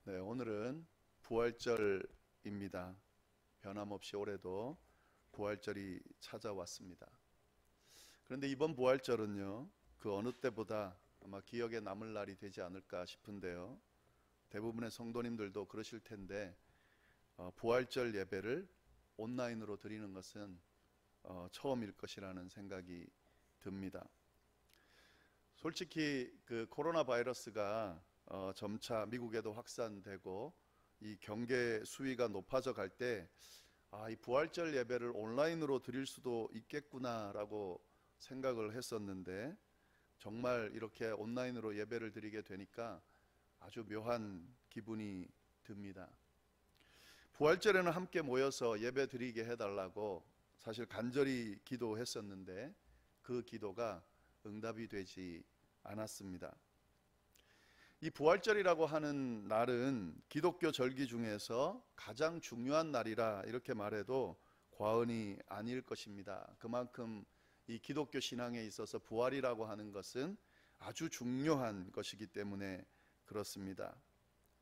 네, 오늘은 부활절입니다. 변함없이 올해도 부활절이 찾아왔습니다. 그런데 이번 부활절은요, 그 어느 때보다 아마 기억에 남을 날이 되지 않을까 싶은데요. 대부분의 성도님들도 그러실 텐데, 부활절 예배를 온라인으로 드리는 것은 처음일 것이라는 생각이 듭니다. 솔직히 그 코로나 바이러스가 점차 미국에도 확산되고 이 경계 수위가 높아져 갈 때 이 부활절 예배를 온라인으로 드릴 수도 있겠구나라고 생각을 했었는데 정말 이렇게 온라인으로 예배를 드리게 되니까 아주 묘한 기분이 듭니다. 부활절에는 함께 모여서 예배 드리게 해달라고 사실 간절히 기도했었는데 그 기도가 응답이 되지 않았습니다. 이 부활절이라고 하는 날은 기독교 절기 중에서 가장 중요한 날이라 이렇게 말해도 과언이 아닐 것입니다. 그만큼 이 기독교 신앙에 있어서 부활이라고 하는 것은 아주 중요한 것이기 때문에 그렇습니다.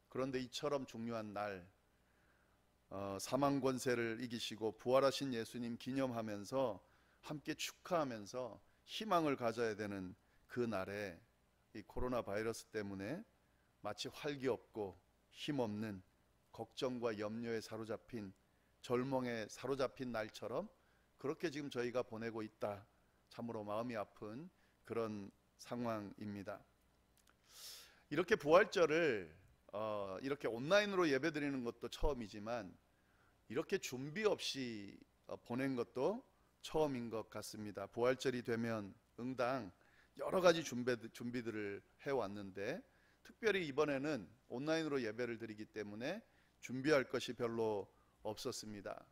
그런데 이처럼 중요한 날, 사망 권세를 이기시고 부활하신 예수님 기념하면서 함께 축하하면서 희망을 가져야 되는 그 날에 이 코로나 바이러스 때문에 마치 활기 없고 힘없는 걱정과 염려에 사로잡힌 절망에 사로잡힌 날처럼 그렇게 지금 저희가 보내고 있다. 참으로 마음이 아픈 그런 상황입니다. 이렇게 부활절을 이렇게 온라인으로 예배드리는 것도 처음이지만 이렇게 준비 없이 보낸 것도 처음인 것 같습니다. 부활절이 되면 응당 여러 가지 준비들을 해왔는데 특별히 이번에는 온라인으로 예배를 드리기 때문에 준비할 것이 별로 없었습니다.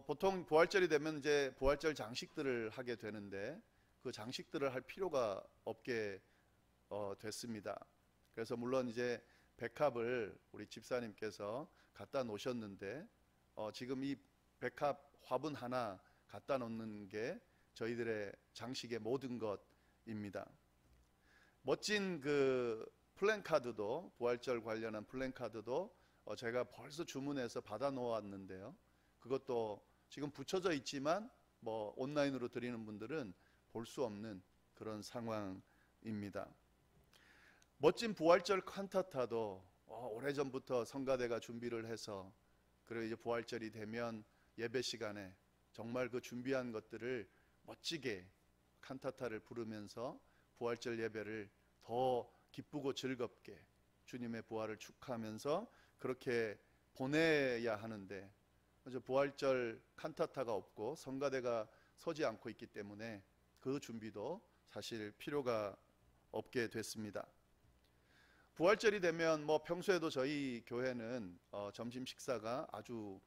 보통 부활절이 되면 이제 부활절 장식들을 하게 되는데 그 장식들을 할 필요가 없게 됐습니다. 그래서 물론 이제 백합을 우리 집사님께서 갖다 놓으셨는데 지금 이 백합 화분 하나 갖다 놓는 게 저희들의 장식의 모든 것입니다. 멋진 그 플랜카드도 부활절 관련한 플랜카드도 제가 벌써 주문해서 받아 놓았는데요. 그것도 지금 붙여져 있지만 뭐 온라인으로 드리는 분들은 볼 수 없는 그런 상황입니다. 멋진 부활절 칸타타도 오래전부터 성가대가 준비를 해서 그리고 이제 부활절이 되면 예배 시간에 정말 그 준비한 것들을 멋지게 칸타타를 부르면서 부활절 예배를 더 기쁘고 즐겁게 주님의 부활을 축하하면서 그렇게 보내야 하는데 부활절 칸타타가 없고 성가대가 서지 않고 있기 때문에 그 준비도 사실 필요가 없게 됐습니다. 부활절이 되면 뭐 평소에도 저희 교회는 점심 식사가 아주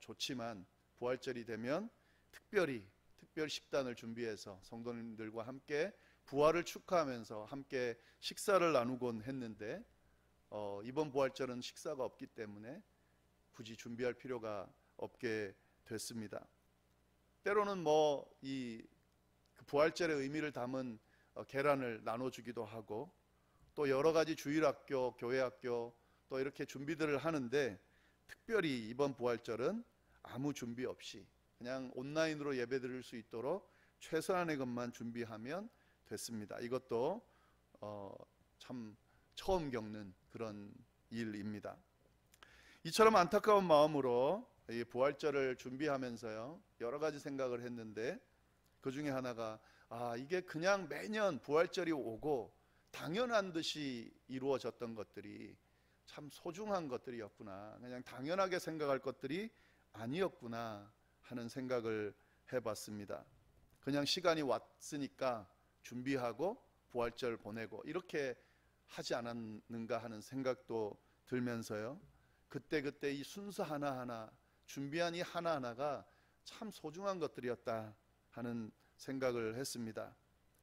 좋지만 부활절이 되면 특별 식단을 준비해서 성도님들과 함께 부활을 축하하면서 함께 식사를 나누곤 했는데 이번 부활절은 식사가 없기 때문에 굳이 준비할 필요가 없게 됐습니다. 때로는 뭐 이 부활절의 의미를 담은 계란을 나눠주기도 하고 또 여러 가지 주일학교, 교회학교 또 이렇게 준비들을 하는데 특별히 이번 부활절은 아무 준비 없이 그냥 온라인으로 예배드릴 수 있도록 최소한의 것만 준비하면 됐습니다. 이것도 참 처음 겪는 그런 일입니다. 이처럼 안타까운 마음으로 이 부활절을 준비하면서요 여러 가지 생각을 했는데 그 중에 하나가 이게 그냥 매년 부활절이 오고 당연한 듯이 이루어졌던 것들이 참 소중한 것들이었구나, 그냥 당연하게 생각할 것들이 아니었구나 하는 생각을 해봤습니다. 그냥 시간이 왔으니까 준비하고 부활절 보내고 이렇게 하지 않았는가 하는 생각도 들면서요 그때 이 순서 하나하나 준비한 이 하나하나가 참 소중한 것들이었다 하는 생각을 했습니다.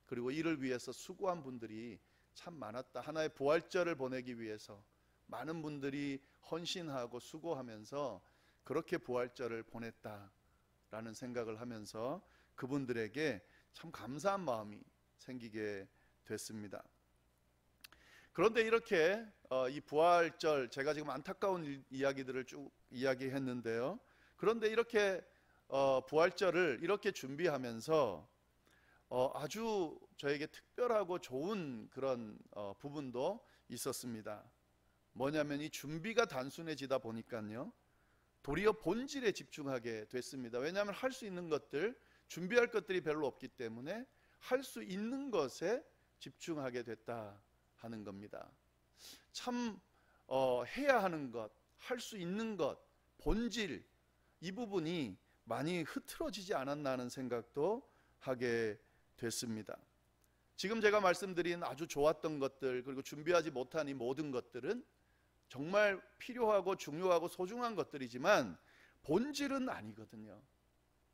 그리고 이를 위해서 수고한 분들이 참 많았다. 하나의 부활절을 보내기 위해서 많은 분들이 헌신하고 수고하면서 그렇게 부활절을 보냈다라는 생각을 하면서 그분들에게 참 감사한 마음이 생기게 됐습니다. 그런데 이렇게 이 부활절, 제가 지금 안타까운 이야기들을 쭉 이야기했는데요. 그런데 이렇게 부활절을 이렇게 준비하면서 아주 저에게 특별하고 좋은 그런 부분도 있었습니다. 뭐냐면 이 준비가 단순해지다 보니까요, 도리어 본질에 집중하게 됐습니다. 왜냐하면 할 수 있는 것들, 준비할 것들이 별로 없기 때문에 할 수 있는 것에 집중하게 됐다 하는 겁니다. 참 해야 하는 것, 할 수 있는 것, 본질, 이 부분이 많이 흐트러지지 않았나 하는 생각도 하게 됐습니다. 지금 제가 말씀드린 아주 좋았던 것들, 그리고 준비하지 못한 이 모든 것들은 정말 필요하고 중요하고 소중한 것들이지만 본질은 아니거든요.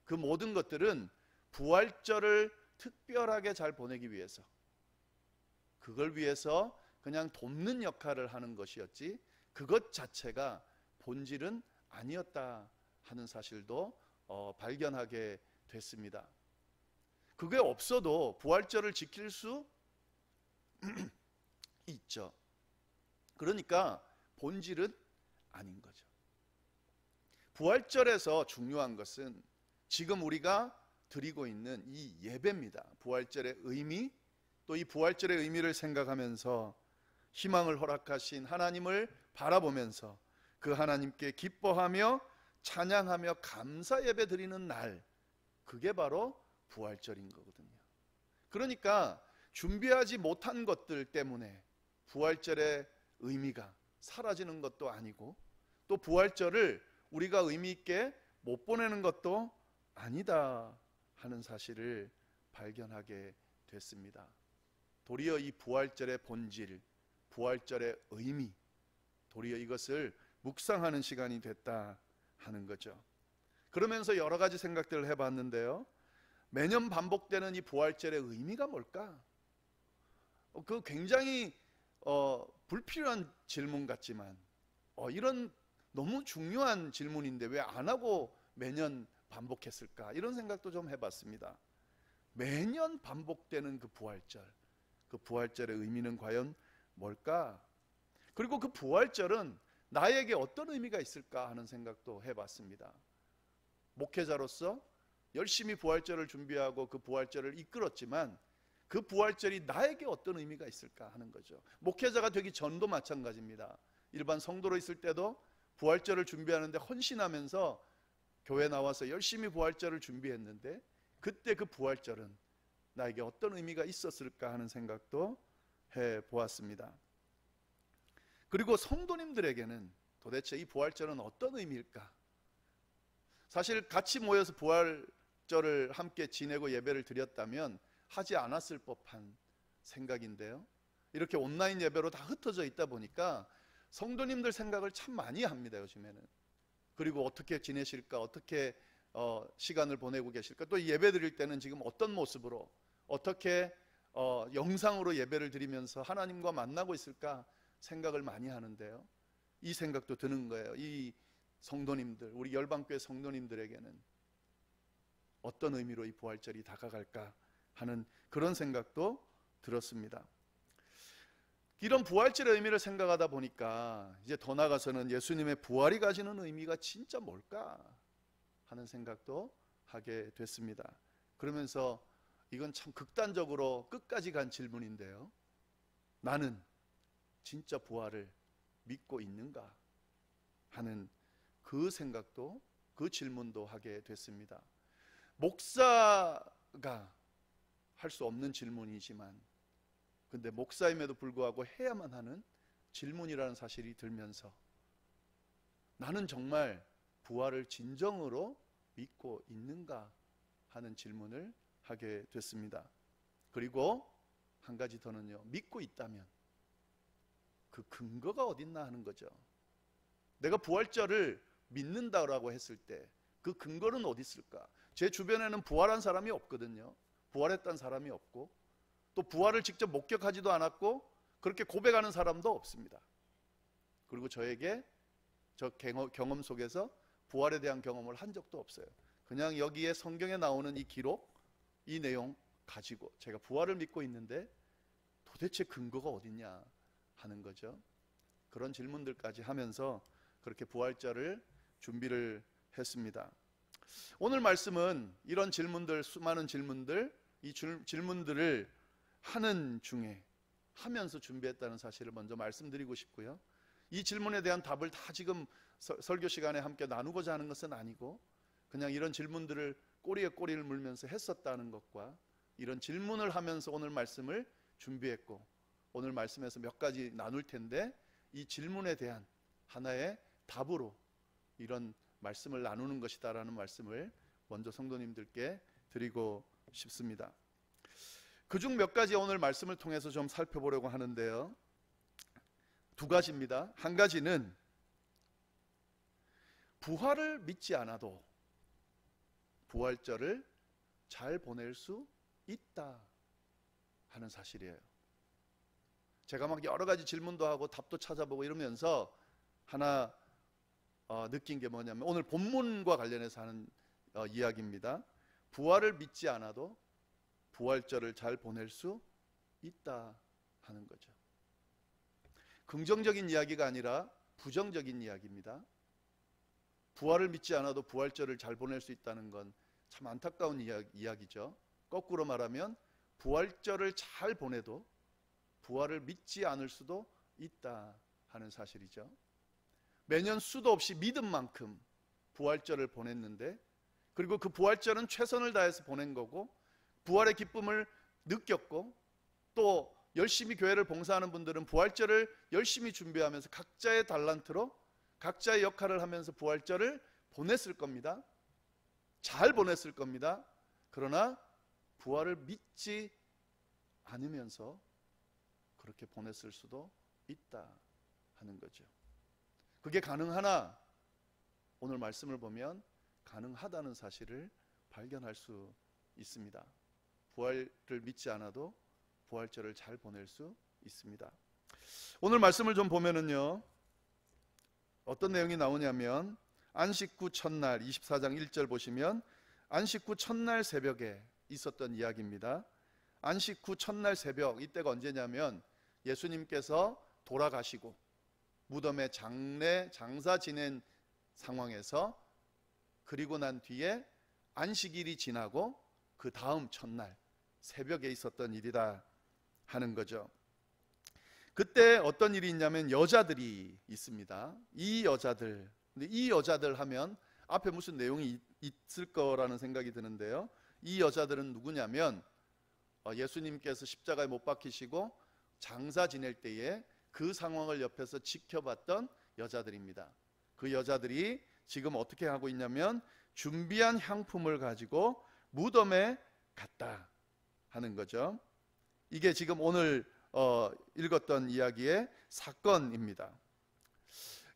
그 모든 것들은 부활절을 특별하게 잘 보내기 위해서, 그걸 위해서 그냥 돕는 역할을 하는 것이었지 그것 자체가 본질은 아니었다 하는 사실도 발견하게 됐습니다. 그게 없어도 부활절을 지킬 수 있죠. 그러니까 본질은 아닌 거죠. 부활절에서 중요한 것은 지금 우리가 드리고 있는 이 예배입니다. 부활절의 의미, 또 이 부활절의 의미를 생각하면서 희망을 허락하신 하나님을 바라보면서 그 하나님께 기뻐하며 찬양하며 감사 예배 드리는 날, 그게 바로 부활절인 거거든요. 그러니까 준비하지 못한 것들 때문에 부활절의 의미가 사라지는 것도 아니고, 또 부활절을 우리가 의미 있게 못 보내는 것도 아니다 하는 사실을 발견하게 됐습니다. 도리어 이 부활절의 본질, 부활절의 의미, 도리어 이것을 묵상하는 시간이 됐다 하는 거죠. 그러면서 여러 가지 생각들을 해봤는데요. 매년 반복되는 이 부활절의 의미가 뭘까? 그 굉장히 불필요한 질문 같지만 이런 너무 중요한 질문인데 왜 안 하고 매년 반복했을까? 이런 생각도 좀 해봤습니다. 매년 반복되는 그 부활절, 그 부활절의 의미는 과연 뭘까? 그리고 그 부활절은 나에게 어떤 의미가 있을까 하는 생각도 해봤습니다. 목회자로서 열심히 부활절을 준비하고 그 부활절을 이끌었지만 그 부활절이 나에게 어떤 의미가 있을까 하는 거죠. 목회자가 되기 전도 마찬가지입니다. 일반 성도로 있을 때도 부활절을 준비하는데 헌신하면서 교회 나와서 열심히 부활절을 준비했는데 그때 그 부활절은 나에게 어떤 의미가 있었을까 하는 생각도 해보았습니다. 그리고 성도님들에게는 도대체 이 부활절은 어떤 의미일까? 사실 같이 모여서 부활절을 함께 지내고 예배를 드렸다면 하지 않았을 법한 생각인데요. 이렇게 온라인 예배로 다 흩어져 있다 보니까 성도님들 생각을 참 많이 합니다, 요즘에는. 그리고 어떻게 지내실까, 어떻게 시간을 보내고 계실까, 또 예배 드릴 때는 지금 어떤 모습으로, 어떻게 영상으로 예배를 드리면서 하나님과 만나고 있을까 생각을 많이 하는데요. 이 생각도 드는 거예요. 이 성도님들, 우리 열방교회 성도님들에게는 어떤 의미로 이 부활절이 다가갈까 하는 그런 생각도 들었습니다. 이런 부활절의 의미를 생각하다 보니까 이제 더 나아가서는 예수님의 부활이 가지는 의미가 진짜 뭘까 하는 생각도 하게 됐습니다. 그러면서 이건 참 극단적으로 끝까지 간 질문인데요. 나는 진짜 부활을 믿고 있는가 하는 그 생각도, 그 질문도 하게 됐습니다. 목사가 할 수 없는 질문이지만 근데 목사임에도 불구하고 해야만 하는 질문이라는 사실이 들면서 나는 정말 부활을 진정으로 믿고 있는가 하는 질문을 하게 됐습니다. 그리고 한 가지 더는요, 믿고 있다면 그 근거가 어딨나 하는 거죠. 내가 부활절을 믿는다라고 했을 때 그 근거는 어디 있을까? 제 주변에는 부활한 사람이 없거든요. 부활했던 사람이 없고 또 부활을 직접 목격하지도 않았고 그렇게 고백하는 사람도 없습니다. 그리고 저에게 저 경험 속에서 부활에 대한 경험을 한 적도 없어요. 그냥 여기에 성경에 나오는 이 기록, 이 내용 가지고 제가 부활을 믿고 있는데 도대체 근거가 어딨냐 하는 거죠. 그런 질문들까지 하면서 그렇게 부활절을 준비를 했습니다. 오늘 말씀은 이런 질문들, 수많은 질문들, 이 질문들을 하는 중에 하면서 준비했다는 사실을 먼저 말씀드리고 싶고요. 이 질문에 대한 답을 다 지금 설교 시간에 함께 나누고자 하는 것은 아니고, 그냥 이런 질문들을 꼬리에 꼬리를 물면서 했었다는 것과 이런 질문을 하면서 오늘 말씀을 준비했고, 오늘 말씀에서 몇 가지 나눌 텐데 이 질문에 대한 하나의 답으로 이런 말씀을 나누는 것이다라는 말씀을 먼저 성도님들께 드리고 싶습니다. 그중 몇 가지 오늘 말씀을 통해서 좀 살펴보려고 하는데요. 두 가지입니다. 한 가지는 부활을 믿지 않아도 부활절을 잘 보낼 수 있다 하는 사실이에요. 제가 막 여러 가지 질문도 하고 답도 찾아보고 이러면서 하나 느낀 게 뭐냐면 오늘 본문과 관련해서 하는 이야기입니다. 부활을 믿지 않아도 부활절을 잘 보낼 수 있다 하는 거죠. 긍정적인 이야기가 아니라 부정적인 이야기입니다. 부활을 믿지 않아도 부활절을 잘 보낼 수 있다는 건 참 안타까운 이야기죠. 거꾸로 말하면 부활절을 잘 보내도 부활을 믿지 않을 수도 있다 하는 사실이죠. 매년 수도 없이 믿은 만큼 부활절을 보냈는데, 그리고 그 부활절은 최선을 다해서 보낸 거고 부활의 기쁨을 느꼈고, 또 열심히 교회를 봉사하는 분들은 부활절을 열심히 준비하면서 각자의 달란트로 각자의 역할을 하면서 부활절을 보냈을 겁니다. 잘 보냈을 겁니다. 그러나 부활을 믿지 않으면서 그렇게 보냈을 수도 있다 하는 거죠. 그게 가능하나 오늘 말씀을 보면 가능하다는 사실을 발견할 수 있습니다. 부활을 믿지 않아도 부활절을 잘 보낼 수 있습니다. 오늘 말씀을 좀 보면은요, 어떤 내용이 나오냐면 안식 후 첫날 24장 1절 보시면 안식 후 첫날 새벽에 있었던 이야기입니다. 안식 후 첫날 새벽, 이때가 언제냐면 예수님께서 돌아가시고 무덤에 장사 지낸 상황에서, 그리고 난 뒤에 안식일이 지나고 그 다음 첫날 새벽에 있었던 일이다 하는 거죠. 그때 어떤 일이 있냐면 여자들이 있습니다. 근데 이 여자들 하면 앞에 무슨 내용이 있을 거라는 생각이 드는데요. 이 여자들은 누구냐면 예수님께서 십자가에 못 박히시고 장사 지낼 때에 그 상황을 옆에서 지켜봤던 여자들입니다. 그 여자들이 지금 어떻게 하고 있냐면 준비한 향품을 가지고 무덤에 갔다 하는 거죠. 이게 지금 오늘 읽었던 이야기의 사건입니다.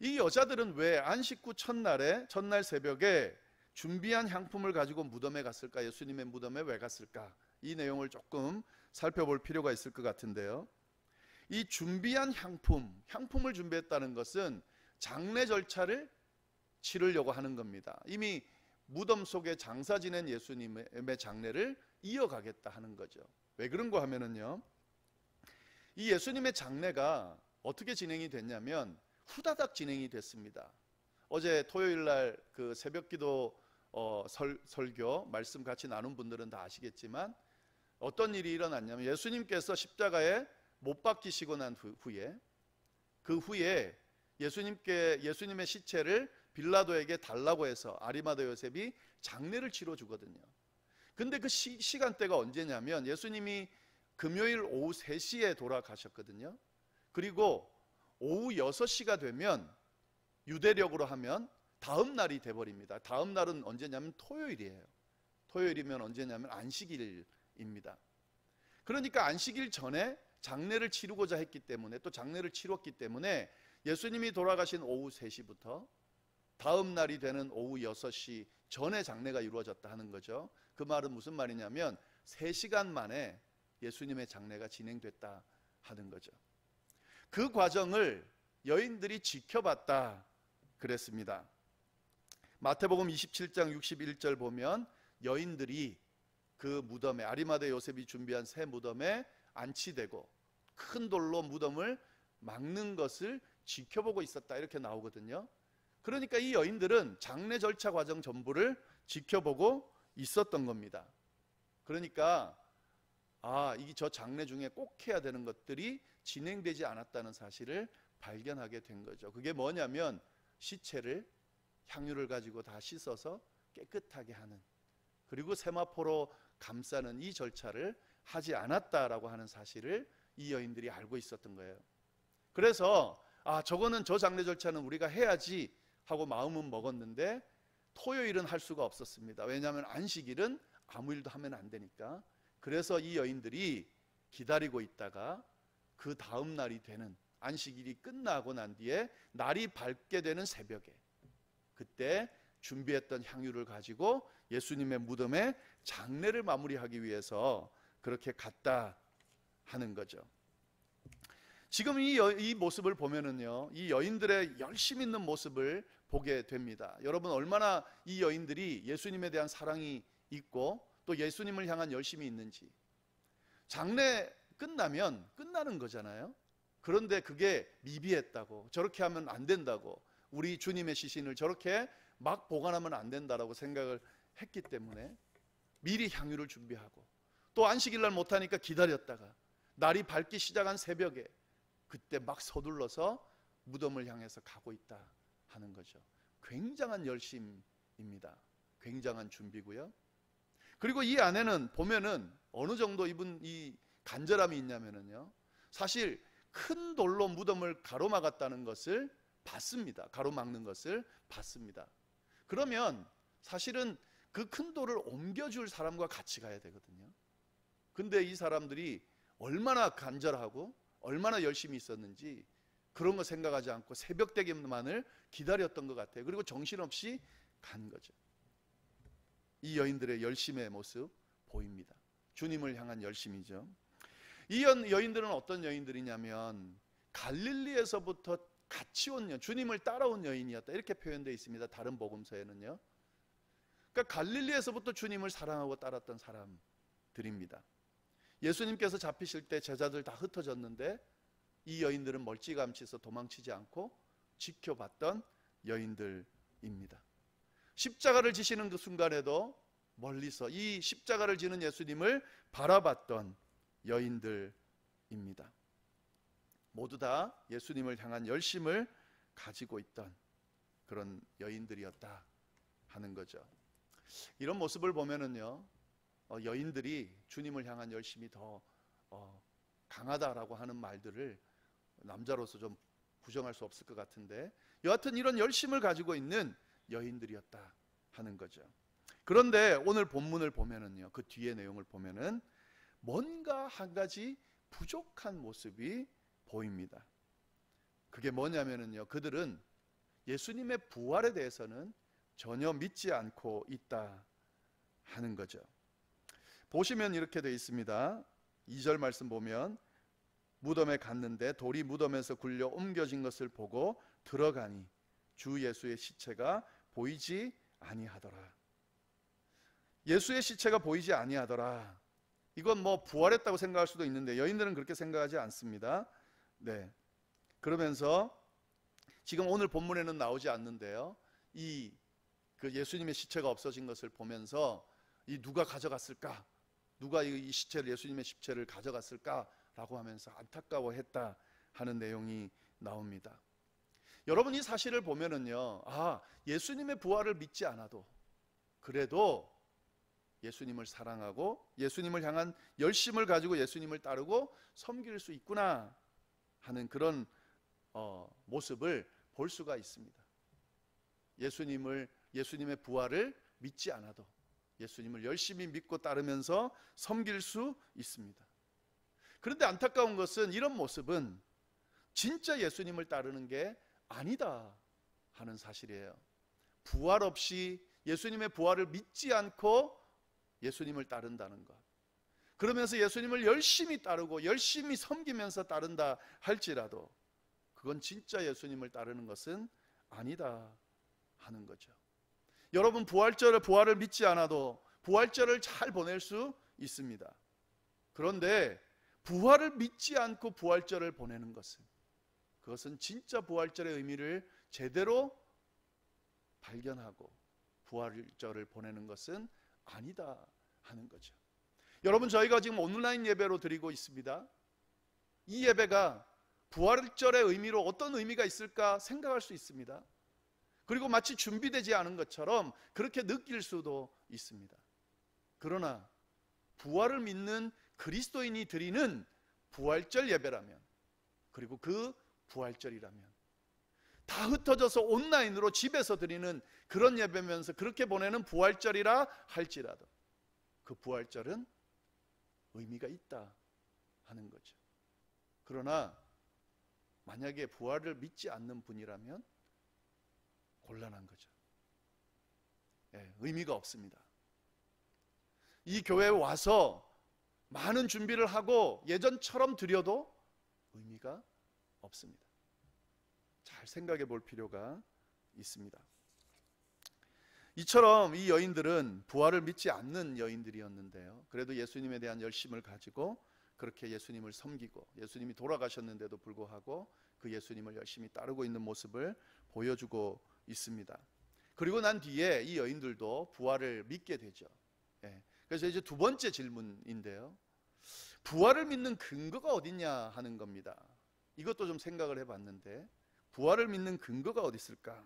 이 여자들은 왜 안식 후 첫날 새벽에 준비한 향품을 가지고 무덤에 갔을까? 예수님의 무덤에 왜 갔을까? 이 내용을 조금 살펴볼 필요가 있을 것 같은데요. 이 준비한 향품을 준비했다는 것은 장례 절차를 치르려고 하는 겁니다. 이미 무덤 속에 장사 지낸 예수님의 장례를 이어가겠다 하는 거죠. 왜 그런가 하면은요, 이 예수님의 장례가 어떻게 진행이 됐냐면 후다닥 진행이 됐습니다. 어제 토요일 날 그 새벽기도 설교 말씀 같이 나눈 분들은 다 아시겠지만 어떤 일이 일어났냐면 예수님께서 십자가에 못 박히시고 난 후에 예수님의 시체를 빌라도에게 달라고 해서 아리마다 요셉이 장례를 치러 주거든요. 근데 그 시간대가 언제냐면 예수님이 금요일 오후 3시에 돌아가셨거든요. 그리고 오후 6시가 되면 유대력으로 하면 다음 날이 돼버립니다. 다음 날은 언제냐면 토요일이에요. 토요일이면 언제냐면 안식일입니다. 그러니까 안식일 전에 장례를 치르고자 했기 때문에, 또 장례를 치렀기 때문에 예수님이 돌아가신 오후 3시부터 다음 날이 되는 오후 6시 전에 장례가 이루어졌다 하는 거죠. 그 말은 무슨 말이냐면 3시간 만에 예수님의 장례가 진행됐다 하는 거죠. 그 과정을 여인들이 지켜봤다 그랬습니다. 마태복음 27장 61절 보면 여인들이 그 무덤에, 아리마다 요셉이 준비한 새 무덤에 안치되고 큰 돌로 무덤을 막는 것을 지켜보고 있었다 이렇게 나오거든요. 그러니까 이 여인들은 장례 절차 과정 전부를 지켜보고 있었던 겁니다. 그러니까 이게 저 장례 중에 꼭 해야 되는 것들이 진행되지 않았다는 사실을 발견하게 된 거죠. 그게 뭐냐면 시체를 향유를 가지고 다 씻어서 깨끗하게 하는, 그리고 세마포로 감싸는 이 절차를 하지 않았다라고 하는 사실을 이 여인들이 알고 있었던 거예요. 그래서 저거는, 저 장례 절차는 우리가 해야지 하고 마음은 먹었는데 토요일은 할 수가 없었습니다. 왜냐하면 안식일은 아무 일도 하면 안 되니까. 그래서 이 여인들이 기다리고 있다가 그 다음 날이 되는, 안식일이 끝나고 난 뒤에 날이 밝게 되는 새벽에, 그때 준비했던 향유를 가지고 예수님의 무덤에 장례를 마무리하기 위해서 그렇게 갔다 하는 거죠. 지금 이 모습을 보면은요, 이 여인들의 열심 있는 모습을 보게 됩니다. 여러분, 얼마나 이 여인들이 예수님에 대한 사랑이 있고 또 예수님을 향한 열심이 있는지. 장례 끝나면 끝나는 거잖아요. 그런데 그게 미비했다고, 저렇게 하면 안 된다고, 우리 주님의 시신을 저렇게 막 보관하면 안 된다라고 생각을 했기 때문에 미리 향유를 준비하고, 또 안식일날 못하니까 기다렸다가 날이 밝기 시작한 새벽에 그때 막 서둘러서 무덤을 향해서 가고 있다 하는 거죠. 굉장한 열심입니다. 굉장한 준비고요. 그리고 이 안에는 보면은 어느 정도 이 간절함이 있냐면은요, 사실 큰 돌로 무덤을 가로막았다는 것을 봤습니다. 가로막는 것을 봤습니다. 그러면 사실은 그 큰 돌을 옮겨줄 사람과 같이 가야 되거든요. 근데 이 사람들이 얼마나 간절하고 얼마나 열심히 있었는지 그런 거 생각하지 않고 새벽 되기만을 기다렸던 것 같아요. 그리고 정신없이 간 거죠. 이 여인들의 열심의 모습 보입니다. 주님을 향한 열심이죠. 이 여인들은 어떤 여인들이냐면 갈릴리에서부터 같이 온 주님을 따라온 여인이었다 이렇게 표현되어 있습니다. 다른 복음서에는요. 그러니까 갈릴리에서부터 주님을 사랑하고 따랐던 사람들입니다. 예수님께서 잡히실 때 제자들 다 흩어졌는데 이 여인들은 멀찌감치서 도망치지 않고 지켜봤던 여인들입니다. 십자가를 지시는 그 순간에도 멀리서 이 십자가를 지는 예수님을 바라봤던 여인들입니다. 모두 다 예수님을 향한 열심을 가지고 있던 그런 여인들이었다 하는 거죠. 이런 모습을 보면은요, 여인들이 주님을 향한 열심이 더 강하다라고 하는 말들을 남자로서 좀 부정할 수 없을 것 같은데, 여하튼 이런 열심을 가지고 있는 여인들이었다 하는 거죠. 그런데 오늘 본문을 보면은요, 그 뒤의 내용을 보면은 뭔가 한 가지 부족한 모습이 보입니다. 그게 뭐냐면은요, 그들은 예수님의 부활에 대해서는 전혀 믿지 않고 있다 하는 거죠. 보시면 이렇게 되어 있습니다. 2절 말씀 보면 무덤에 갔는데 돌이 무덤에서 굴려 옮겨진 것을 보고 들어가니 주 예수의 시체가 보이지 아니하더라. 예수의 시체가 보이지 아니하더라. 이건 뭐 부활했다고 생각할 수도 있는데 여인들은 그렇게 생각하지 않습니다. 네. 그러면서 지금 오늘 본문에는 나오지 않는데요, 그 예수님의 시체가 없어진 것을 보면서 이 누가 가져갔을까? 누가 이 시체를, 예수님의 시체를 가져갔을까라고 하면서 안타까워했다 하는 내용이 나옵니다. 여러분, 이 사실을 보면은요, 예수님의 부활을 믿지 않아도 그래도 예수님을 사랑하고 예수님을 향한 열심을 가지고 예수님을 따르고 섬길 수 있구나 하는 그런 모습을 볼 수가 있습니다. 예수님의 부활을 믿지 않아도 예수님을 열심히 믿고 따르면서 섬길 수 있습니다. 그런데 안타까운 것은 이런 모습은 진짜 예수님을 따르는 게 아니다 하는 사실이에요. 부활 없이 예수님의 부활을 믿지 않고 예수님을 따른다는 것, 그러면서 예수님을 열심히 따르고 열심히 섬기면서 따른다 할지라도 그건 진짜 예수님을 따르는 것은 아니다 하는 거죠. 여러분, 부활을 믿지 않아도 부활절을 잘 보낼 수 있습니다. 그런데 부활을 믿지 않고 부활절을 보내는 것은, 그것은 진짜 부활절의 의미를 제대로 발견하고 부활절을 보내는 것은 아니다 하는 거죠. 여러분, 저희가 지금 온라인 예배로 드리고 있습니다. 이 예배가 부활절의 의미로 어떤 의미가 있을까 생각할 수 있습니다. 그리고 마치 준비되지 않은 것처럼 그렇게 느낄 수도 있습니다. 그러나 부활을 믿는 그리스도인이 드리는 부활절 예배라면, 그리고 그 부활절이라면 다 흩어져서 온라인으로 집에서 드리는 그런 예배면서 그렇게 보내는 부활절이라 할지라도 그 부활절은 의미가 있다 하는 거죠. 그러나 만약에 부활을 믿지 않는 분이라면 곤란한 거죠. 의미가 없습니다. 이 교회에 와서 많은 준비를 하고 예전처럼 드려도 의미가 없습니다. 잘 생각해 볼 필요가 있습니다. 이처럼 이 여인들은 부활을 믿지 않는 여인들이었는데요, 그래도 예수님에 대한 열심을 가지고 그렇게 예수님을 섬기고 예수님이 돌아가셨는데도 불구하고 그 예수님을 열심히 따르고 있는 모습을 보여주고 있습니다. 그리고 난 뒤에 이 여인들도 부활을 믿게 되죠. 그래서 이제 두 번째 질문인데요, 부활을 믿는 근거가 어딨냐 하는 겁니다. 이것도 좀 생각을 해봤는데 부활을 믿는 근거가 어디 있을까?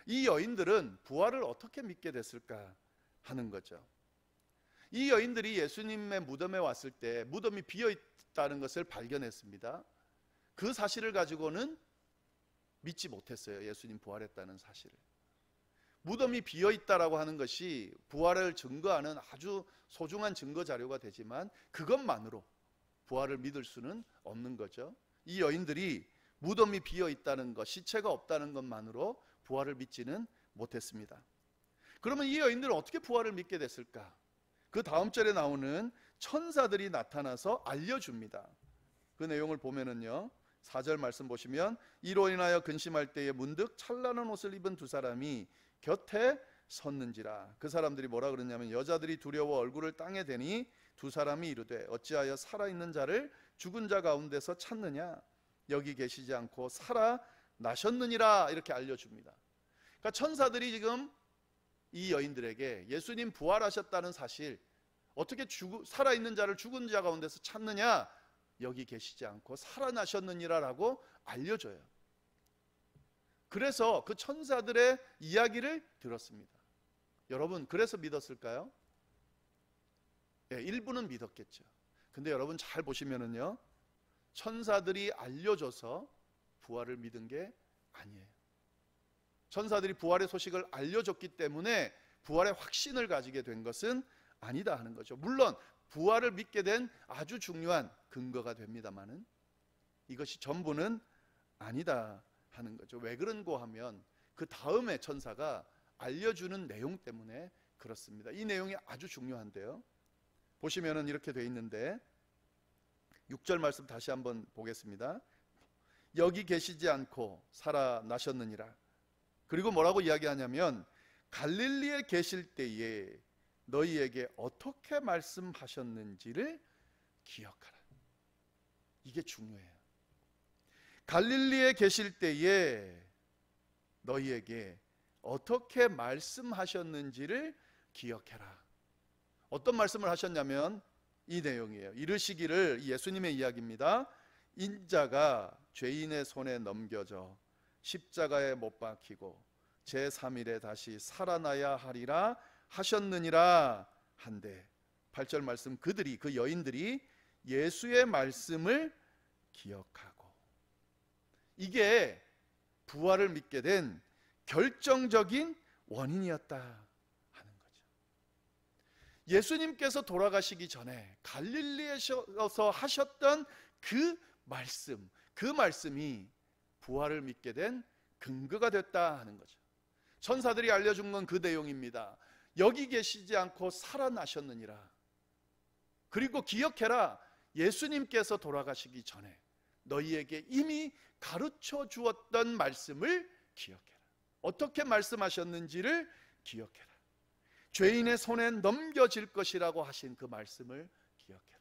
이 여인들은 부활을 어떻게 믿게 됐을까 하는 거죠. 이 여인들이 예수님의 무덤에 왔을 때 무덤이 비어 있다는 것을 발견했습니다. 그 사실을 가지고는 믿지 못했어요. 예수님 부활했다는 사실을. 무덤이 비어 있다라고 하는 것이 부활을 증거하는 아주 소중한 증거 자료가 되지만 그것만으로 부활을 믿을 수는 없는 거죠. 이 여인들이 무덤이 비어 있다는 것, 시체가 없다는 것만으로 부활을 믿지는 못했습니다. 그러면 이 여인들은 어떻게 부활을 믿게 됐을까? 그 다음 절에 나오는 천사들이 나타나서 알려줍니다. 그 내용을 보면은요, 4절 말씀 보시면 이로 인하여 근심할 때에 문득 찬란한 옷을 입은 두 사람이 곁에 섰는지라. 그 사람들이 뭐라 그러냐면, 여자들이 두려워 얼굴을 땅에 대니 두 사람이 이르되 어찌하여 살아있는 자를 죽은 자 가운데서 찾느냐? 여기 계시지 않고 살아나셨느니라. 이렇게 알려줍니다. 그러니까 천사들이 지금 이 여인들에게 예수님 부활하셨다는 사실, 어떻게 살아있는 자를 죽은 자 가운데서 찾느냐? 여기 계시지 않고 살아나셨느니라 라고 알려줘요. 그래서 그 천사들의 이야기를 들었습니다. 여러분, 그래서 믿었을까요? 일부는 믿었겠죠. 근데 여러분 잘 보시면은요, 천사들이 알려줘서 부활을 믿은 게 아니에요. 천사들이 부활의 소식을 알려줬기 때문에 부활의 확신을 가지게 된 것은 아니다 하는 거죠. 물론 부활을 믿게 된 아주 중요한 근거가 됩니다만은 이것이 전부는 아니다 하는 거죠. 왜 그런고 하면 그 다음에 천사가 알려주는 내용 때문에 그렇습니다. 이 내용이 아주 중요한데요, 보시면은 이렇게 돼 있는데 6절 말씀 다시 한번 보겠습니다. 여기 계시지 않고 살아나셨느니라. 그리고 뭐라고 이야기하냐면, 갈릴리에 계실 때에 너희에게 어떻게 말씀하셨는지를 기억하라. 이게 중요해요. 갈릴리에 계실 때에 너희에게 어떻게 말씀하셨는지를 기억해라. 어떤 말씀을 하셨냐면 이 내용이에요. 이르시기를, 예수님의 이야기입니다. 인자가 죄인의 손에 넘겨져 십자가에 못 박히고 제3일에 다시 살아나야 하리라 하셨느니라 한데, 8절 말씀, 그들이, 그 여인들이 예수의 말씀을 기억하고, 이게 부활을 믿게 된 결정적인 원인이었다 하는 거죠. 예수님께서 돌아가시기 전에 갈릴리에서 하셨던 그 말씀, 그 말씀이 부활을 믿게 된 근거가 됐다 하는 거죠. 천사들이 알려준 건 그 내용입니다. 여기 계시지 않고 살아나셨느니라. 그리고 기억해라, 예수님께서 돌아가시기 전에 너희에게 이미 가르쳐 주었던 말씀을 기억해라. 어떻게 말씀하셨는지를 기억해라. 죄인의 손에 넘겨질 것이라고 하신 그 말씀을 기억해라.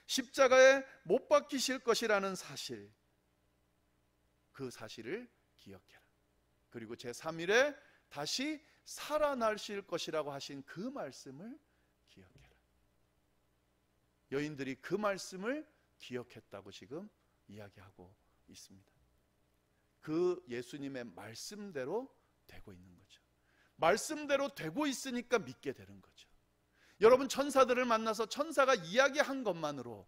십자가에 못 박히실 것이라는 사실, 그 사실을 기억해라. 그리고 제3일에 다시 살아나실 것이라고 하신 그 말씀을 기억해라. 여인들이 그 말씀을 기억했다고 지금 이야기하고 있습니다. 그 예수님의 말씀대로 되고 있는 거죠. 말씀대로 되고 있으니까 믿게 되는 거죠. 여러분, 천사들을 만나서 천사가 이야기한 것만으로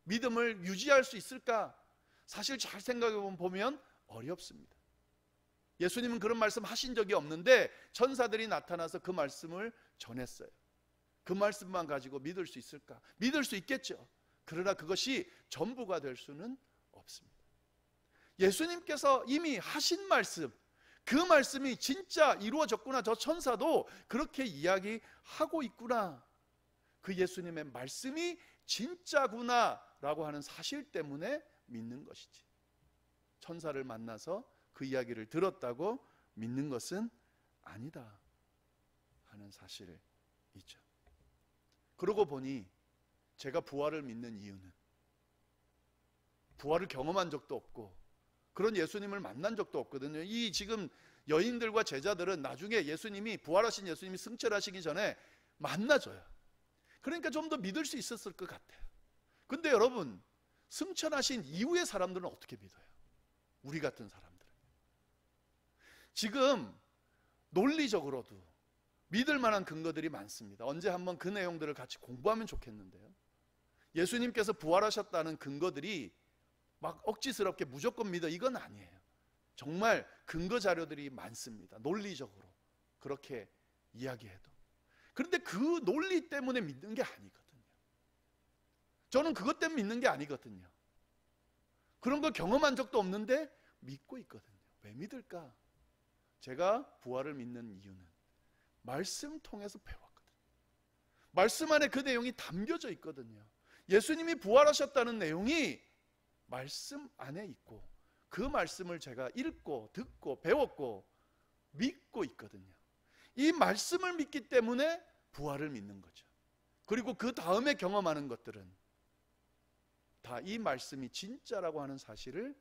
믿음을 유지할 수 있을까? 사실 잘 생각해 보면 어렵습니다. 예수님은 그런 말씀 하신 적이 없는데 천사들이 나타나서 그 말씀을 전했어요. 그 말씀만 가지고 믿을 수 있을까? 믿을 수 있겠죠. 그러나 그것이 전부가 될 수는 없습니다. 예수님께서 이미 하신 말씀, 그 말씀이 진짜 이루어졌구나, 저 천사도 그렇게 이야기하고 있구나, 그 예수님의 말씀이 진짜구나 라고 하는 사실 때문에 믿는 것이지, 천사를 만나서 그 이야기를 들었다고 믿는 것은 아니다 하는 사실이죠. 그러고 보니 제가 부활을 믿는 이유는 부활을 경험한 적도 없고 그런 예수님을 만난 적도 없거든요. 이 지금 여인들과 제자들은 나중에 예수님이, 부활하신 예수님이 승천하시기 전에 만나줘요. 그러니까 좀 더 믿을 수 있었을 것 같아요. 근데 여러분, 승천하신 이후의 사람들은 어떻게 믿어요? 우리 같은 사람들은 지금 논리적으로도 믿을 만한 근거들이 많습니다. 언제 한번 그 내용들을 같이 공부하면 좋겠는데요. 예수님께서 부활하셨다는 근거들이 막 억지스럽게 무조건 믿어, 이건 아니에요. 정말 근거 자료들이 많습니다. 논리적으로 그렇게 이야기해도. 그런데 그 논리 때문에 믿는 게 아니거든요. 저는 그것 때문에 믿는 게 아니거든요. 그런 거 경험한 적도 없는데 믿고 있거든요. 왜 믿을까? 제가 부활을 믿는 이유는 말씀 통해서 배웠거든요. 말씀 안에 그 내용이 담겨져 있거든요. 예수님이 부활하셨다는 내용이 말씀 안에 있고 그 말씀을 제가 읽고 듣고 배웠고 믿고 있거든요. 이 말씀을 믿기 때문에 부활을 믿는 거죠. 그리고 그 다음에 경험하는 것들은 다 이 말씀이 진짜라고 하는 사실을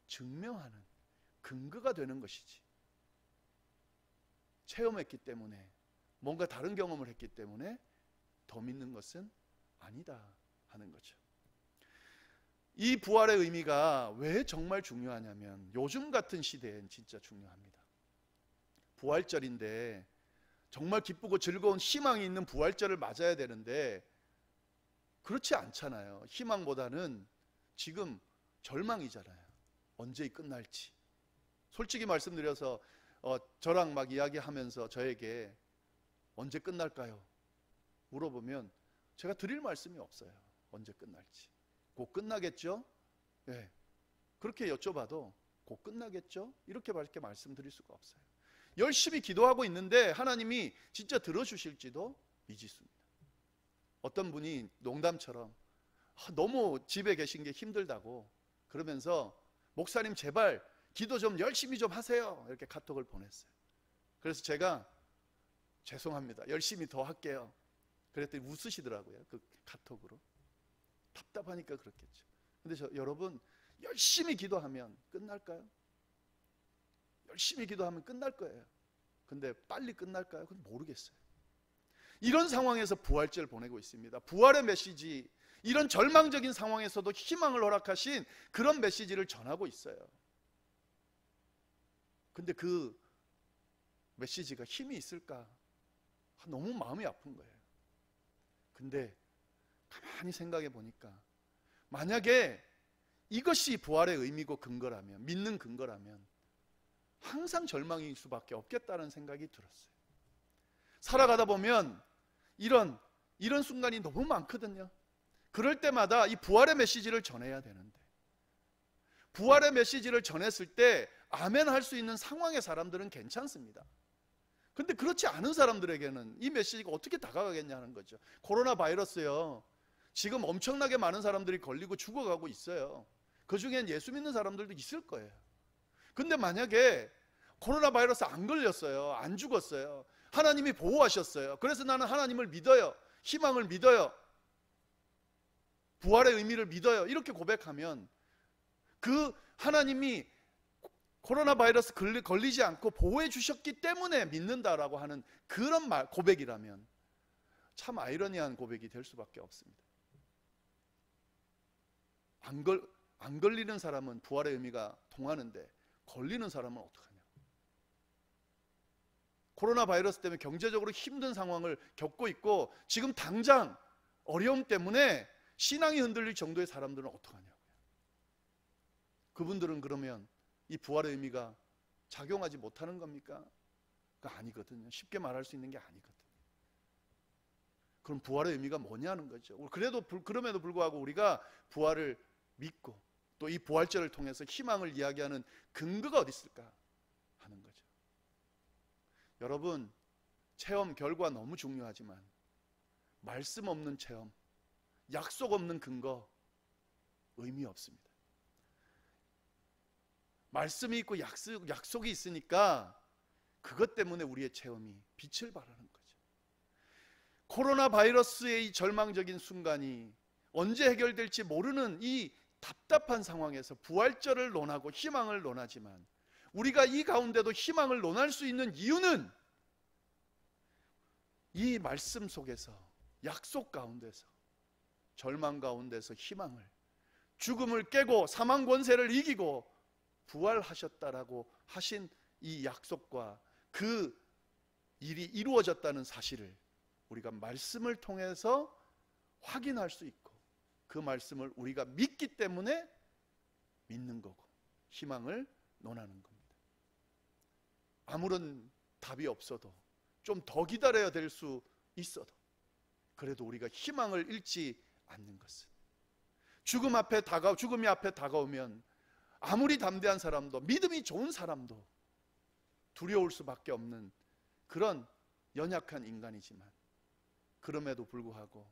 증명하는 근거가 되는 것이지, 체험했기 때문에, 뭔가 다른 경험을 했기 때문에 더 믿는 것은 아니다 하는 거죠. 이 부활의 의미가 왜 정말 중요하냐면 요즘 같은 시대엔 진짜 중요합니다. 부활절인데 정말 기쁘고 즐거운 희망이 있는 부활절을 맞아야 되는데 그렇지 않잖아요. 희망보다는 지금 절망이잖아요. 언제 끝날지. 솔직히 말씀드려서 저랑 막 이야기하면서 저에게 언제 끝날까요? 물어보면 제가 드릴 말씀이 없어요. 언제 끝날지. 곧 끝나겠죠? 네. 그렇게 여쭤봐도 곧 끝나겠죠? 이렇게밖에 말씀드릴 수가 없어요. 열심히 기도하고 있는데 하나님이 진짜 들어주실지도 미지수입니다. 어떤 분이 농담처럼 너무 집에 계신 게 힘들다고 그러면서 목사님 제발 기도 좀 열심히 좀 하세요, 이렇게 카톡을 보냈어요. 그래서 제가 죄송합니다, 열심히 더 할게요 그랬더니 웃으시더라고요. 그 카톡으로. 답답하니까 그렇겠죠. 근데 여러분, 열심히 기도하면 끝날까요? 열심히 기도하면 끝날 거예요. 근데 빨리 끝날까요? 그건 모르겠어요. 이런 상황에서 부활절 보내고 있습니다. 부활의 메시지, 이런 절망적인 상황에서도 희망을 허락하신 그런 메시지를 전하고 있어요. 근데 그 메시지가 힘이 있을까? 너무 마음이 아픈 거예요. 근데 가만히 생각해 보니까 만약에 이것이 부활의 의미고 근거라면, 믿는 근거라면 항상 절망일 수밖에 없겠다는 생각이 들었어요. 살아가다 보면 이런 순간이 너무 많거든요. 그럴 때마다 이 부활의 메시지를 전해야 되는데, 부활의 메시지를 전했을 때 아멘 할 수 있는 상황의 사람들은 괜찮습니다. 근데 그렇지 않은 사람들에게는 이 메시지가 어떻게 다가가겠냐는 거죠. 코로나 바이러스요, 지금 엄청나게 많은 사람들이 걸리고 죽어가고 있어요. 그 중엔 예수 믿는 사람들도 있을 거예요. 근데 만약에 코로나 바이러스 안 걸렸어요, 안 죽었어요, 하나님이 보호하셨어요, 그래서 나는 하나님을 믿어요, 희망을 믿어요, 부활의 의미를 믿어요, 이렇게 고백하면 그 하나님이 코로나 바이러스 걸리지 않고 보호해 주셨기 때문에 믿는다라고 하는 그런 고백이라면 참 아이러니한 고백이 될 수밖에 없습니다. 안 걸리는 사람은 부활의 의미가 통하는데 걸리는 사람은 어떡하냐. 코로나 바이러스 때문에 경제적으로 힘든 상황을 겪고 있고 지금 당장 어려움 때문에 신앙이 흔들릴 정도의 사람들은 어떡하냐고요. 그분들은 그러면 이 부활의 의미가 작용하지 못하는 겁니까? 그거 아니거든요. 쉽게 말할 수 있는 게 아니거든요. 그럼 부활의 의미가 뭐냐는 거죠. 그럼에도 불구하고 우리가 부활을 믿고 또 이 부활절을 통해서 희망을 이야기하는 근거가 어디 있을까 하는 거죠. 여러분, 체험 결과 너무 중요하지만 말씀 없는 체험, 약속 없는 근거 의미 없습니다. 말씀이 있고 약속이 있으니까 그것 때문에 우리의 체험이 빛을 발하는 거죠. 코로나 바이러스의 이 절망적인 순간이 언제 해결될지 모르는 이 답답한 상황에서 부활절을 논하고 희망을 논하지만 우리가 이 가운데도 희망을 논할 수 있는 이유는 이 말씀 속에서, 약속 가운데서, 절망 가운데서 희망을, 죽음을 깨고 사망 권세를 이기고 부활하셨다라고 하신 이 약속과 그 일이 이루어졌다는 사실을 우리가 말씀을 통해서 확인할 수 있고 그 말씀을 우리가 믿기 때문에 믿는 거고 희망을 논하는 겁니다. 아무런 답이 없어도 좀 더 기다려야 될 수 있어도 그래도 우리가 희망을 잃지 않는 것은 죽음이 앞에 다가오면 아무리 담대한 사람도 믿음이 좋은 사람도 두려울 수밖에 없는 그런 연약한 인간이지만 그럼에도 불구하고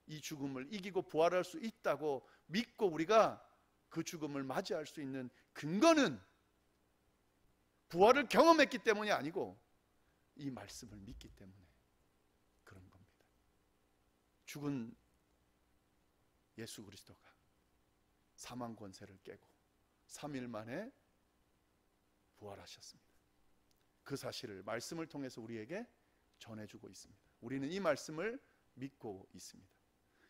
이 죽음을 이기고 부활할 수 있다고 믿고 우리가 그 죽음을 맞이할 수 있는 근거는 부활을 경험했기 때문이 아니고 이 말씀을 믿기 때문에 그런 겁니다. 죽은 예수 그리스도가 사망 권세를 깨고 3일 만에 부활하셨습니다. 그 사실을 말씀을 통해서 우리에게 전해주고 있습니다. 우리는 이 말씀을 믿고 있습니다.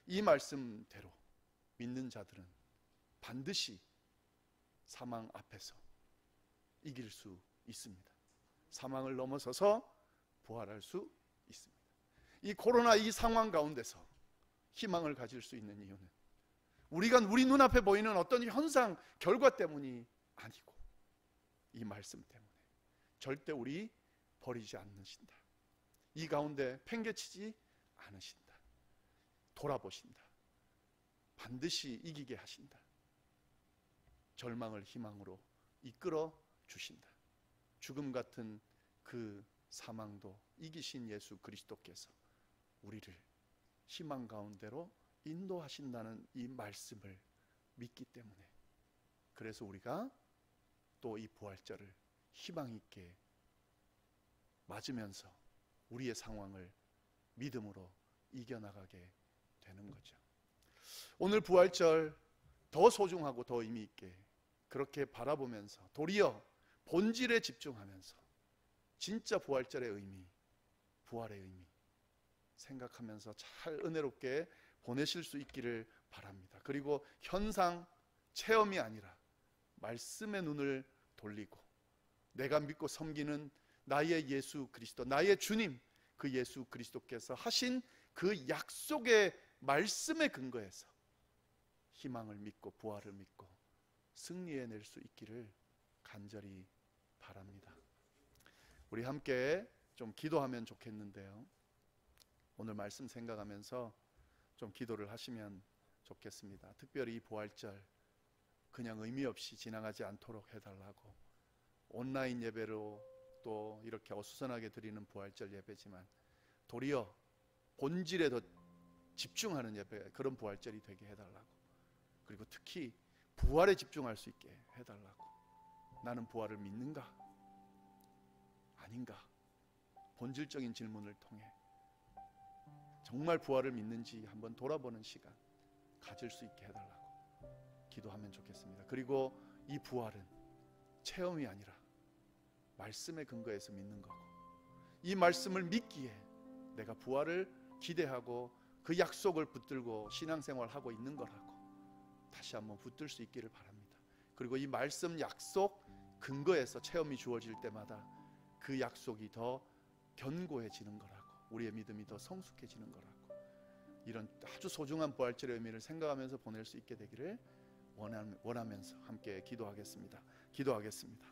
이 말씀대로 믿는 자들은 반드시 사망 앞에서 이길 수 있습니다. 사망을 넘어서서 부활할 수 있습니다. 이 코로나 이 상황 가운데서 희망을 가질 수 있는 이유는 우리 눈앞에 보이는 어떤 현상 결과 때문이 아니고 이 말씀 때문에 절대 우리 버리지 않으신다. 이 가운데 팽개치지 않으신다. 돌아보신다. 반드시 이기게 하신다. 절망을 희망으로 이끌어 주신다. 죽음 같은 그 사망도 이기신 예수 그리스도께서 우리를 희망 가운데로 인도하신다는 이 말씀을 믿기 때문에 그래서 우리가 또 이 부활절을 희망 있게 맞으면서 우리의 상황을 믿음으로 이겨나가게 되는 거죠. 오늘 부활절 더 소중하고 더 의미 있게 그렇게 바라보면서 도리어 본질에 집중하면서 진짜 부활절의 의미, 부활의 의미 생각하면서 잘 은혜롭게 보내실 수 있기를 바랍니다. 그리고 현상, 체험이 아니라 말씀의 눈을 돌리고 내가 믿고 섬기는 나의 예수 그리스도, 나의 주님, 그 예수 그리스도께서 하신 그 약속의 말씀에 근거해서 희망을 믿고 부활을 믿고 승리해낼 수 있기를 간절히 바랍니다. 우리 함께 좀 기도하면 좋겠는데요. 오늘 말씀 생각하면서 좀 기도를 하시면 좋겠습니다. 특별히 이 부활절 그냥 의미 없이 지나가지 않도록 해달라고 온라인 예배로 또 이렇게 어수선하게 드리는 부활절 예배지만 도리어 본질에 더 집중하는 예배, 그런 부활절이 되게 해달라고, 그리고 특히 부활에 집중할 수 있게 해달라고. 나는 부활을 믿는가? 아닌가? 본질적인 질문을 통해 정말 부활을 믿는지 한번 돌아보는 시간 가질 수 있게 해달라고 기도하면 좋겠습니다. 그리고 이 부활은 체험이 아니라 말씀에 근거해서 믿는 거고, 이 말씀을 믿기에 내가 부활을 기대하고 그 약속을 붙들고 신앙생활하고 있는 거라고 다시 한번 붙들 수 있기를 바랍니다. 그리고 이 말씀 약속 근거에서 체험이 주어질 때마다 그 약속이 더 견고해지는 거라고, 우리의 믿음이 더 성숙해지는 거라고, 이런 아주 소중한 부활절의 의미를 생각하면서 보낼 수 있게 되기를 원하면서 함께 기도하겠습니다. 기도하겠습니다.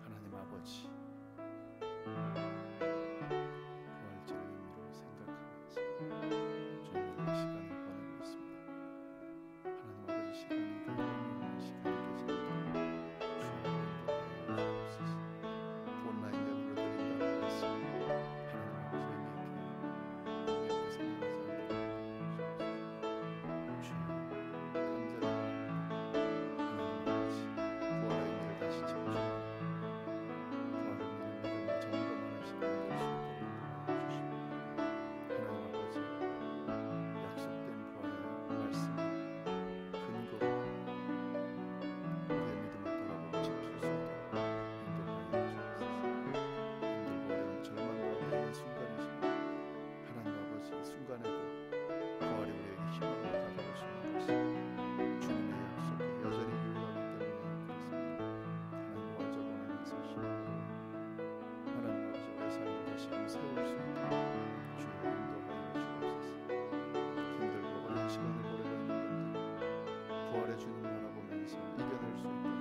하나님 아버지, 부활절의 의미를 생각하면서 주님의 이 시간을 보내고 있습니다. 하나님 아버지, 시간이 더 의미 있는 시간이 되시길 주님의 인도하여 주옵소서. 온라인 예배로 드린다는 말씀 하나님 아버지 의미 있게 생각하면서 주여 간절히 하나님 아버지 부활의 의미를 다시 채워주고 부활을 믿는 믿음을 점검하는 시간이 될 수 있도록 도와주시고, 하나님 아버지 약속된 부활의 말씀 근거 우리의 믿음을 돌아보고 지킬 수 있도록 인도하여 주옵소서. 힘들고 어려운 절망 가운데 있는 순간이지만 하나님 아버지 이 순간에도 부활이 우리에게 힘으로 다가오시는 것을 주님의 약속이 여전히 유효하기 때문에 그렇습니다. 하나님 부활절 보내면서 힘으로 하나님 아버지 우리의 삶을 다시금 세울 수 있도록 주여 인도하여 주옵소서. 힘들고 어려운 시간을 보내고 있는 분들 부활의 주님 바라보면서 이겨낼 수 있도록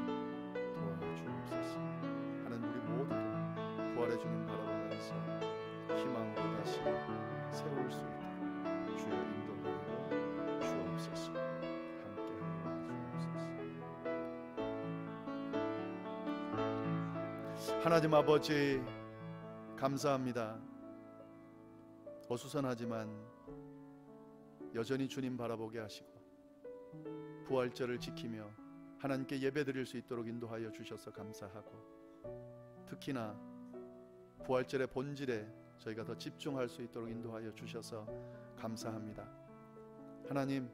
도와주옵소서. 하나님 우리 모두도 부활의 주님 바라보면서 희망으로 다시 세울 수 있도록 주여 인도하여 주옵소서. 함께하여 주옵소서. 하나님 아버지 감사합니다. 어수선하지만 여전히 주님 바라보게 하시고 부활절을 지키며 하나님께 예배드릴 수 있도록 인도하여 주셔서 감사하고, 특히나 부활절의 본질에 저희가 더 집중할 수 있도록 인도하여 주셔서 감사합니다. 하나님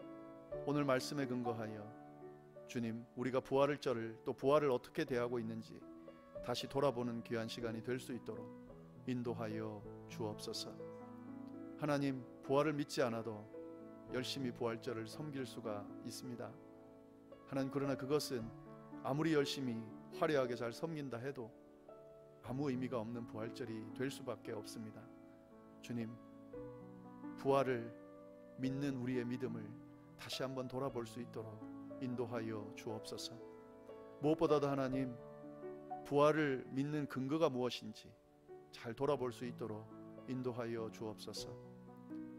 오늘 말씀에 근거하여 주님 우리가 부활절을 또 부활을 어떻게 대하고 있는지 다시 돌아보는 귀한 시간이 될 수 있도록 인도하여 주옵소서. 하나님 부활을 믿지 않아도 열심히 부활절을 섬길 수가 있습니다. 하나님 그러나 그것은 아무리 열심히 화려하게 잘 섬긴다 해도 아무 의미가 없는 부활절이 될 수밖에 없습니다. 주님 부활을 믿는 우리의 믿음을 다시 한번 돌아볼 수 있도록 인도하여 주옵소서. 무엇보다도 하나님 부활을 믿는 근거가 무엇인지 잘 돌아볼 수 있도록 인도하여 주옵소서.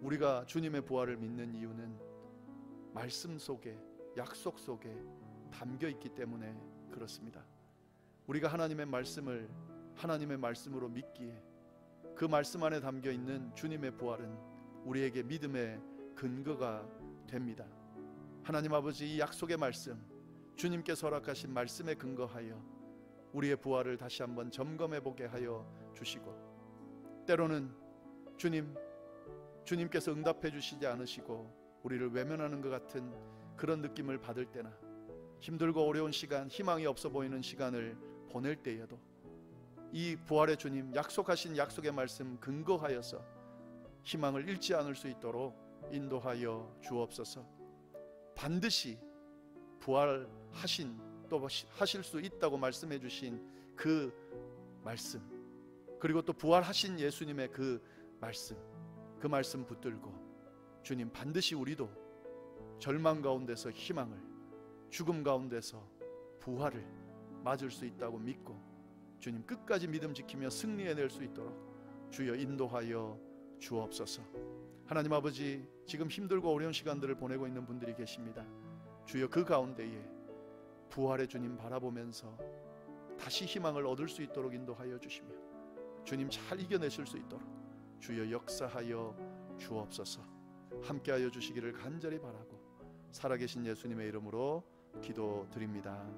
우리가 주님의 부활을 믿는 이유는 말씀 속에 약속 속에 담겨 있기 때문에 그렇습니다. 우리가 하나님의 말씀을 하나님의 말씀으로 믿기에 그 말씀 안에 담겨 있는 주님의 부활은 우리에게 믿음의 근거가 됩니다. 하나님 아버지 이 약속의 말씀 주님께서 허락하신 말씀에 근거하여 우리의 부활을 다시 한번 점검해 보게 하여 주시고, 때로는 주님께서 응답해 주시지 않으시고 우리를 외면하는 것 같은 그런 느낌을 받을 때나 힘들고 어려운 시간, 희망이 없어 보이는 시간을 보낼 때에도 이 부활의 주님 약속하신 약속의 말씀 근거하여서 희망을 잃지 않을 수 있도록 인도하여 주옵소서. 반드시 부활하신 또 하실 수 있다고 말씀해 주신 그 말씀, 그리고 또 부활하신 예수님의 그 말씀 붙들고 주님 반드시 우리도 절망 가운데서 희망을, 죽음 가운데서 부활을 맞을 수 있다고 믿고 주님 끝까지 믿음 지키며 승리해낼 수 있도록 주여 인도하여 주옵소서. 하나님 아버지 지금 힘들고 어려운 시간들을 보내고 있는 분들이 계십니다. 주여 그 가운데에 부활의 주님 바라보면서 다시 희망을 얻을 수 있도록 인도하여 주시며 주님 잘 이겨내실 수 있도록 주여 역사하여 주옵소서. 함께하여 주시기를 간절히 바라고 살아계신 예수님의 이름으로 기도드립니다.